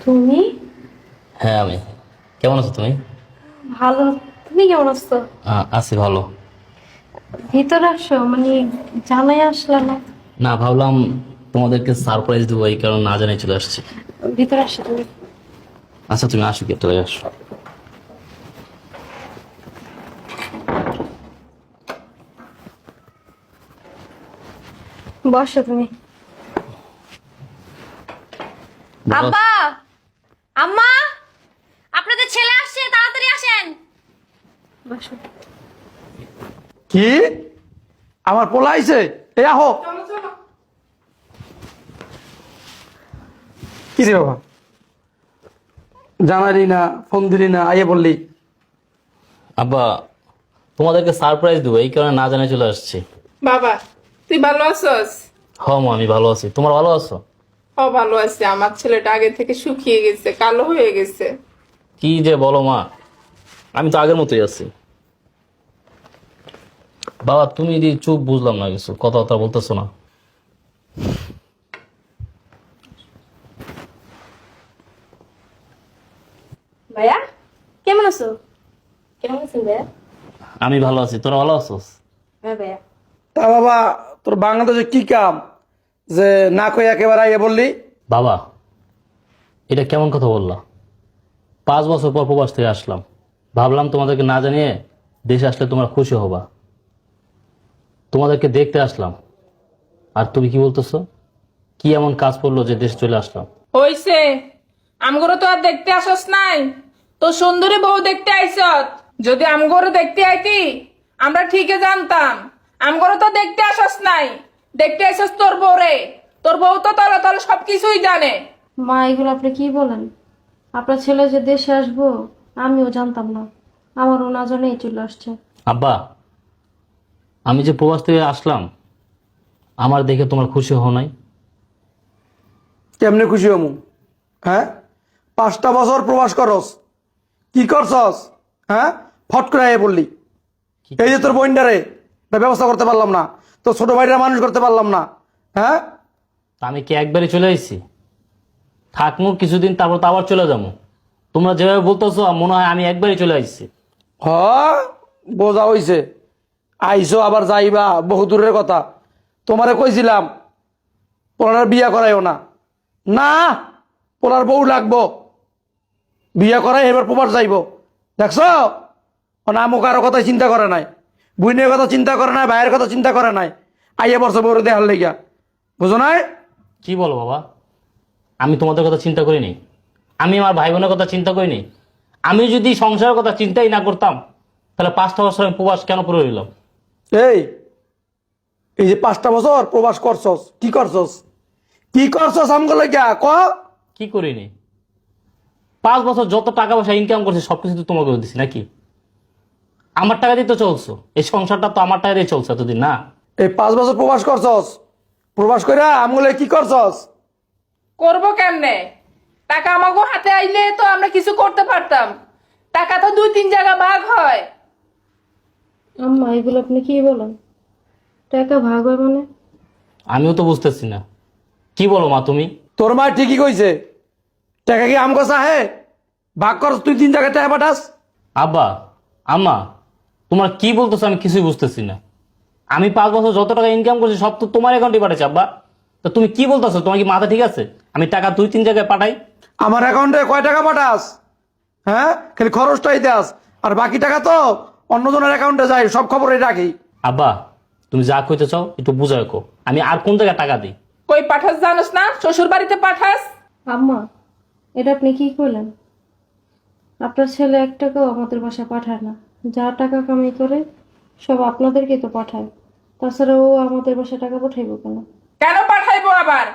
তুমি? হ্যাঁ আমি। কেমন আছো তুমি? ভালো। তুমি কেমন আছো? আছি ভালো। ভিতরে আসো, মানে জানাই আসলা না। না, ভাবলাম তোমাদেরকে সারপ্রাইজ দেবো, এই কারণে না জানাই চলে আসছি। ভিতরে আসো তুমি। আচ্ছা তুমি আসো, কি চলে আসো। বসো তুমি। বলো। আব্বা, আম্মা, আপনাদের ছেলে আসছে, তাড়াতাড়ি আসেন। বসো। কি আমার পোলা আইছে? এই আহো। কি রে বাবা, জানালি না, ফোন দিলি না, আইয়ে বললি? আব্বা, তোমাদেরকে সারপ্রাইজ দেবো, এই কারণে না জানাই চলে আসছি। বাবা, তুই ভালো আছস? মা, আমি ভালো আছি। তোমার ভালো আছো? ভালো আছে। আমার ছেলেটা আগে থেকে শুকিয়ে গেছে, কালো হয়ে গেছে। কি যে বলো মা, আমি তো আগের মতোই আছি। বাবা তুমি চুপ, বুঝলাম না কিছু, কথাবার্তা বলতেছো না। ভাইয়া কেমন আছো? কেমন আছেন ভাইয়া? আমি ভালো আছি, তোরা ভালো আছোস? হ্যাঁ ভাইয়া। তা বাবা, তোর বাংলাদেশে কি কাম যে না কই একেবারে আইয়ে বললি? বাবা, এটা কেমন কথা বললা? 5 বছর পর প্রবাস থেকে আসলাম, ভাবলাম তোমাদেরকে না জানিয়ে দেশে আসলে তোমরা খুশি হবা, তোমাদেরকে দেখতে আসলাম। আর তুমি কি বলতেছো? কি এমন কাজ পড়লো যে দেশে চলে আসলাম? হইছে, আমগরো তো আর দেখতে আসস নাই, তো সুন্দরী বউ দেখতে আইসত। যদি আমগরো দেখতে আইতি আমরা ঠিকই জানতাম। আমগরো তো দেখতে আসস নাই, দেখতে আইসস তোর বউরে। তোর বউ তো তলে তলে সবকিছুই জানে। মা, এগুলো আপনি কি বলেন? আপনার ছেলে যে দেশে আসবো আমিও জানতাম না, আমারও না জানেই চলে আসছে। আব্বা, আমি যে প্রবাস থেকে আসলাম, আমার দেখে তোমার খুশি হও নাই? কেমনে খুশি হমু? হ্যাঁ, 5টা বছর প্রবাস করস, কি করছস? হ্যাঁ, ফট করে আইয়ে বললি। এই যে তোর বোনটারে ব্যবস্থা করতে পারলাম না, তোর ছোট ভাইটা মানুষ করতে পারলাম না। হ্যাঁ, তা আমি কি একবারই চলে আসছি? থাকবো কিছুদিন, তারপর তো আবার চলে যাবো। তোমরা যেভাবে বলতেছো মনে হয় আমি একবারই চলে আসছি। হ, বোঝা হইছে। আইসো আবার যাইবা, বহু দূরের কথা। তোমারে কইছিলাম পোলার বিয়া করাইও না। না, পোলার বউ লাগবো, বিয়া করাই এবার প্রবাস যাইব। দেখছো, নামও কারো কথা চিন্তা করে নাই, বুইনের কথা চিন্তা করে নাই, ভাইয়ের কথা চিন্তা করে নাই, আইয়া বর্ষ বড় দেখার লেগিয়া। বুঝো নাই? কি বলো বাবা, আমি তোমাদের কথা চিন্তা করিনি? আমি আমার ভাই বোনের কথা চিন্তা করিনি? আমি যদি সংসারের কথা চিন্তাই না করতাম, তাহলে 5টা বছর আমি প্রবাস কেন করে রইলাম? এই এই যে 5টা বছর প্রবাস করছস, কি করছস? কি করছস আমগো লেগিয়া ক? কি করিনি? 5 বছর যত টাকা পয়সা ইনকাম করছি সবকিছু তো তোমাকে দিচ্ছি নাকি? আমার টাকা দিয়ে তো চলছো, এই সংসারটা তো আমার টাকা দিয়ে চলছে এতদিন, না? এই 5 বছর প্রবাস করছস, প্রবাস কইরা আমগো লেগে কি করছস? করবো কেমনে? টাকা আমাগো হাতে আইলে তো আমরা কিছু করতে পারতাম। টাকা তো 2-3 জায়গা ভাগ হয়। আম্মা, এগুলো আপনি কি বলেন? টাকা ভাগ হয় মানে? আমিও তো বুঝতেছি না, কি বলো মা তুমি? তোর মা ঠিকই কইছে, টাকা কি আমগো চাহে? ভাগ করছ, তুই 3 জায়গায় টাকা পাঠাস। আব্বা, আম্মা, তোমরা কি বলতেছো আমি কিছুই বুঝতেছি না। আমি 5 বছর যত টাকা ইনকাম করছি সব তো তোমার অ্যাকাউন্টে পাঠাচ্ছি আব্বা। তো তুমি কি বলতেছো? তোমার কি মাথা ঠিক আছে? আমি টাকা 2-3 জায়গায় পাঠাই? আমার অ্যাকাউন্টে কয় টাকা পাঠাস? হ্যাঁ, খালি খরচটাই দেস, আর বাকি টাকা তো অন্যজনের অ্যাকাউন্টে যায়, সব খবরই রাখি। আব্বা, তুমি যা কইতে চাও একটু বুঝায় কো, আমি আর কোন জায়গায় টাকা দিই? কই পাঠাস জানোস না? শ্বশুর বাড়িতে পাঠাস। আম্মা, এটা আপনি কি করলেন? আপনার ছেলে 1 টাকাও আমাদের বাসায় পাঠায় না, যা টাকা কামাই করে সব আপনাদেরকে তো পাঠায়। তাছাড়া ও আমাদের বাসায় টাকা পাঠাইবো কেন? কেন পাঠাইবো আবার?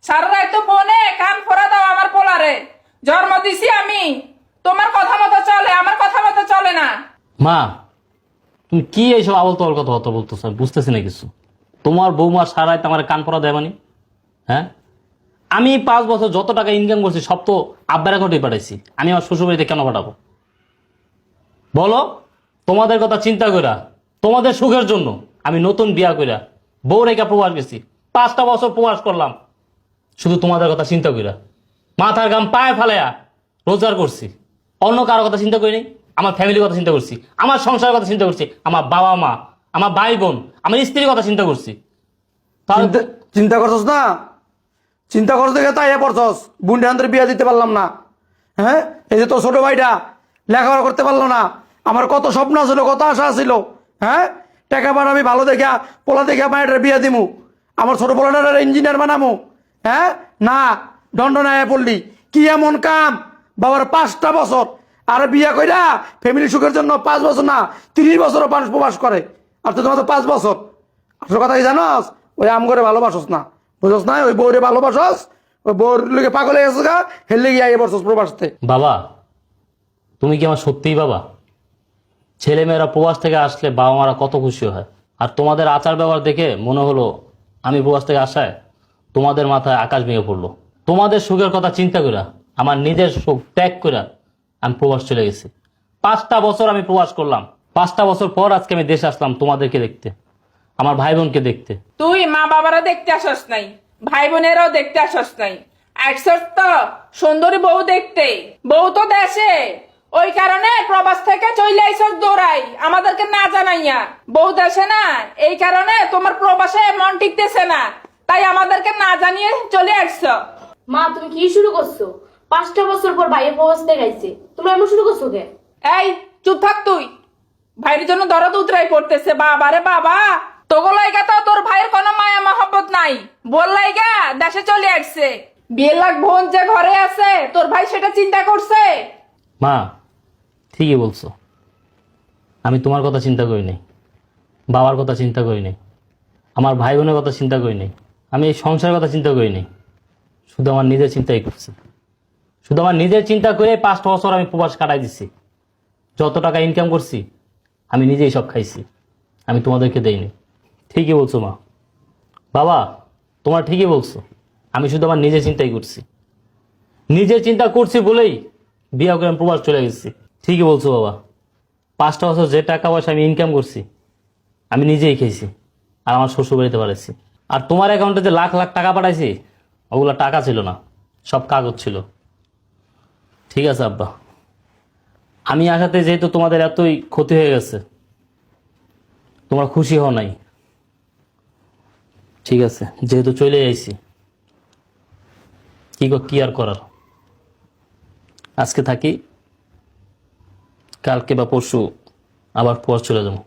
সারা রাত তো ফোনে কান ফোড়া দাও আমার পোলারে। জন্ম দিছি আমি, তোমার কথা মতো চলে, আমার কথা মতো চলে না। মা, তুমি কি এইসব আবল তবল কথা বলতেছো? আমি বুঝতেছি না কিছু। তোমার বৌমা সারাই আমার কান পড়া দেয় মানে? হ্যাঁ, আমি 5 বছর যত টাকা ইনকাম করছি সব তো আব্বার অ্যাকাউন্টে পাঠাইছি, আমি আমার শ্বশুর বাড়িতে কেন পাঠাবো বলো? তোমাদের কথা চিন্তা কইরা, তোমাদের সুখের জন্য আমি নতুন বিয়া কইরা বউ রেখা প্রবাস গেছি, 5টা বছর প্রবাস করলাম শুধু তোমাদের কথা চিন্তা কইরা, মাথার ঘাম পায়ে ফেলাইয়া রোজগার করছি। অন্য কারো কথা চিন্তা করি নাই, আমার ফ্যামিলির কথা চিন্তা করছি, আমার সংসারের কথা চিন্তা করছি, আমার বাবা মা, আমার ভাই বোন, আমার স্ত্রীর কথা চিন্তা করছি। তাহলে চিন্তা করছস না? চিন্তা করছ দেখে তাই পড়ছস। বুনটা আন্তরে বিয়া দিতে পারলাম না। হ্যাঁ, এই যে তোর ছোট ভাইটা লেখাপড়া করতে পারলো না। আমার কত স্বপ্ন ছিল, কত আশা ছিল। হ্যাঁ, টাকা বানাবি ভালো দেখা, পোলা দেখা মায়ের বিয়া দিমু, আমার ছোট পোলাটার ইঞ্জিনিয়ার বানামু। হ্যাঁ, না দণ্ডনায় পড়লি। কি এমন কাম? বাবার 5টা বছর আর বিয়া কইরা ফ্যামিলি সুখের জন্য 5 বছর না 30 বছরও মানুষ প্রবাস করে। আর তো তোমার তো 5 বছর। আসল কথা কি জানোস? ওই আম করে ভালোবাসস না, বুঝছ না? ওই বউরে ভালোবাসস, ওই বউর লোকে পাগল হয়ে গেছে গা, হেললে গিয়ে আইয়ে বসস প্রবাসতে। বাবা, তুমি কি আমার সত্যিই বাবা? ছেলেমেয়েরা প্রবাস থেকে আসলে বাবা মারা কত খুশি হয়। আর তোমাদের আচার ব্যবহার দেখে মনে হলো আমি প্রবাস থেকে আসায় তোমাদের মাথায় আকাশ ভেঙে পড়লো। তোমাদের সুখের কথা চিন্তা কইরা আমার নিজের সুখ ত্যাগ কইরা আমি প্রবাস চলে গেছি। 5টা বছর আমি প্রবাস করলাম। 5টা বছর পর আজকে আমি দেশে আসলাম তোমাদেরকে দেখতে, আমার ভাই বোনকে দেখতে। তুই মা বাবারা দেখতে আসস নাই, ভাই বোনেরাও দেখতে আসস নাই, একসস তো সুন্দরী বউ দেখতে। বউ তো দেশে, ওই কারণে প্রবাস থেকে চলে আইসস দৌড়াই আমাদেরকে না জানাইয়া। বউ দেশে না, এই কারণে তোমার প্রবাসে মন টিকতেছে না, তাই আমাদেরকে না জানিয়ে চলে আসছ। মা তুমি কি শুরু করছো? 5টা বছর পর ভাইয়ের প্রবাস থেকে আইছে, তুমি এমন শুরু করছো কে? এই চুপ থাক তুই। ভাইয়ের জন্য দরদ উতরাই পড়তেছে। বাবা রে বাবা, তোগো লাইগা তো তোর ভাইয়ের কোনো মায়া মহব্বত নাই। বল লাইগা দেশে চলে আসছে। বিয়ের লাখ বোন যে ঘরে আছে, তোর ভাই সেটা চিন্তা করছে? মা ঠিকই বলছো, আমি তোমার কথা চিন্তা করি নাই, বাবার কথা চিন্তা করি নাই, আমার ভাই বোনের কথা চিন্তা করি নাই, আমি এই সংসারের কথা চিন্তা করি নাই। শুধু আমার নিজের চিন্তাই করছি। শুধু আমার নিজের চিন্তা করে 5টা বছর আমি প্রবাস কাটাই দিচ্ছি। যত টাকা ইনকাম করছি আমি নিজেই সব খাইছি, আমি তোমাদেরকে দেইনি। ঠিকই বলছো মা, বাবা তোমার ঠিকই বলছো, আমি শুধু আমার নিজের চিন্তাই করছি। নিজের চিন্তা করছি বলেই বিয়ে করে আমি প্রবাস চলে গেছি। ঠিকই বলছো বাবা, 5টা বছর যে টাকা পয়সা আমি ইনকাম করছি আমি নিজেই খেয়েছি আর আমার শ্বশুর বাড়িতে পাঠাইছি। আর তোমার অ্যাকাউন্টে যে লাখ লাখ টাকা পাঠাইছি ওগুলো টাকা ছিল না, সব কাগজ ছিল। ঠিক আছে আব্বা, আমি আসাতে যেহেতু তোমাদের এতই ক্ষতি হয়ে গেছে, তোমরা খুশি হও নাই, ঠিক আছে, যেহেতু চলে আইছি কি আর করার। আজকে থাকি, কালকে বা পরশু আবার প্রবাস চলে যাবো,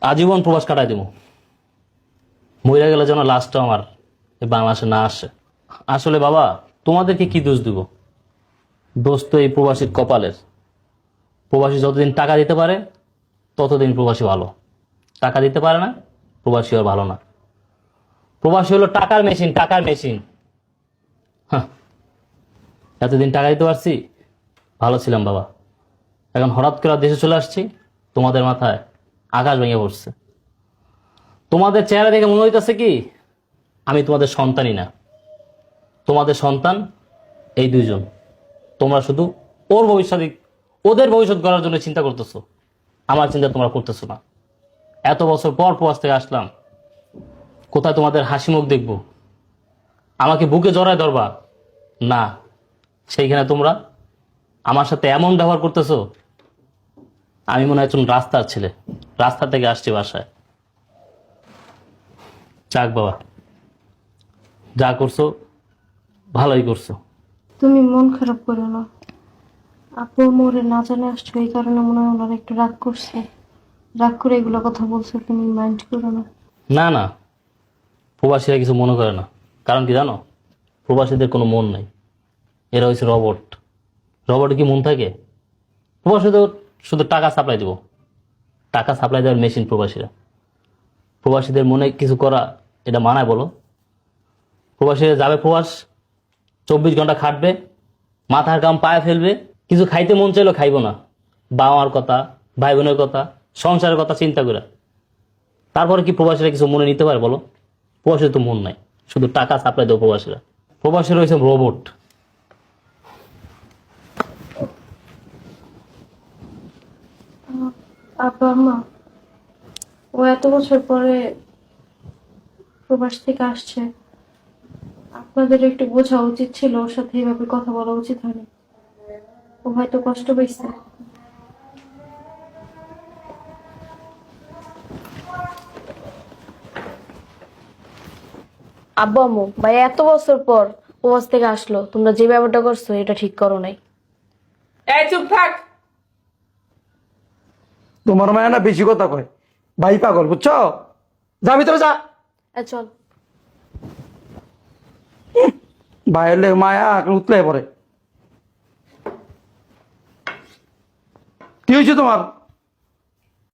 আজীবন প্রবাস কাটাই দেবো। মরে গেলে যেন লাস্টটা আমার এই বাংলাদেশে না আসে। আসলে বাবা তোমাদেরকে কি দোষ দিব? দোষ তো এই প্রবাসীর কপালের। প্রবাসী যতদিন টাকা দিতে পারে ততদিন প্রবাসী ভালো, টাকা দিতে পারে না প্রবাসী আর ভালো না। প্রবাসী হলো টাকার মেশিন, টাকার মেশিন। হ্যাঁ, এতদিন টাকা দিতে পারছি, ভালো ছিলাম বাবা। এখন হঠাৎ করে দেশে চলে আসছি, তোমাদের মাথায় আকাশ ভেঙে পড়ছে। তোমাদের চেহারা দেখে মনে হইতেছে কি আমি তোমাদের সন্তানই না। তোমাদের সন্তান এই 2জন। তোমরা শুধু ওদের ভবিষ্যৎ গড়ার জন্য চিন্তা করতেছো, আমার চিন্তা তোমরা করতেছো না। এত বছর পর প্রবাস থেকে আসলাম, কোথায় তোমাদের হাসি মুখ দেখবো? আমাকে বুকে জড়ায় ধরবা না, সেইখানে তোমরা আমার সাথে এমন ব্যবহার করতেছো আমি মনে হয় একজন রাস্তার ছেলে, রাস্তা থেকে আসছি বাসায়। যাক বাবা, যা করছো ভালোই করছো। তুমি মন খারাপ করো না। আপু মোরে না জানে আসছো, এই কারণে মনে হয় ওনারা একটু রাগ করছে। রাগ করে এগুলো কথা বলছো, তুমি মাইন্ড করো না। না না, প্রবাসীরা কিছু মনে করে না। কারণ কি জানো, প্রবাসীদের কোনো মন নাই, এরা হচ্ছে রবট। রবটে কি মন থাকে? প্রবাসীদের শুধু টাকা সাপ্লাই দেবো, টাকা সাপ্লাই দেওয়ার মেশিন প্রবাসীরা। প্রবাসীদের মনে কিছু করা এটা মানায় বলো? প্রবাসীরা যাবে প্রবাস, 24 ঘন্টা খাটবে, মাথার কাম পায়ে ফেলবে, কিছু খাইতে মন চাইলেও খাইব না। বাবা মার কথা, ভাই বোনের কথা, সংসারের কথা চিন্তা করে। তারপরে কি প্রবাসীরা কিছু মনে নিতে পারে বলো? প্রবাসীর তো মন নাই, শুধু টাকা সাপ্লাই দেবো প্রবাসীরা। প্রবাসীরা হয়েছে রোবট। আপা আম্মা, ও এত বছর পরে প্রবাস থেকে আসছে, আপনাদের একটু বোঝা উচিত ছিল, ওর সাথে এইভাবে কথা বলা উচিত হয়নি। ও হয়তো কষ্ট পেয়েছে। আব্বু আম্মু ভাই এত বছর পর প্রবাস থেকে আসলো, তোমরা যে ব্যাপারটা করছো এটা ঠিক করো নাই। এই চুপ থাক। তোমার মায়া না বেশি কথা কয়, ভাই পাগল বুঝছো? যা ভিতরে যা। চল। বাইরে মায়া উতলে পড়ে। কি হয়েছে তোমার?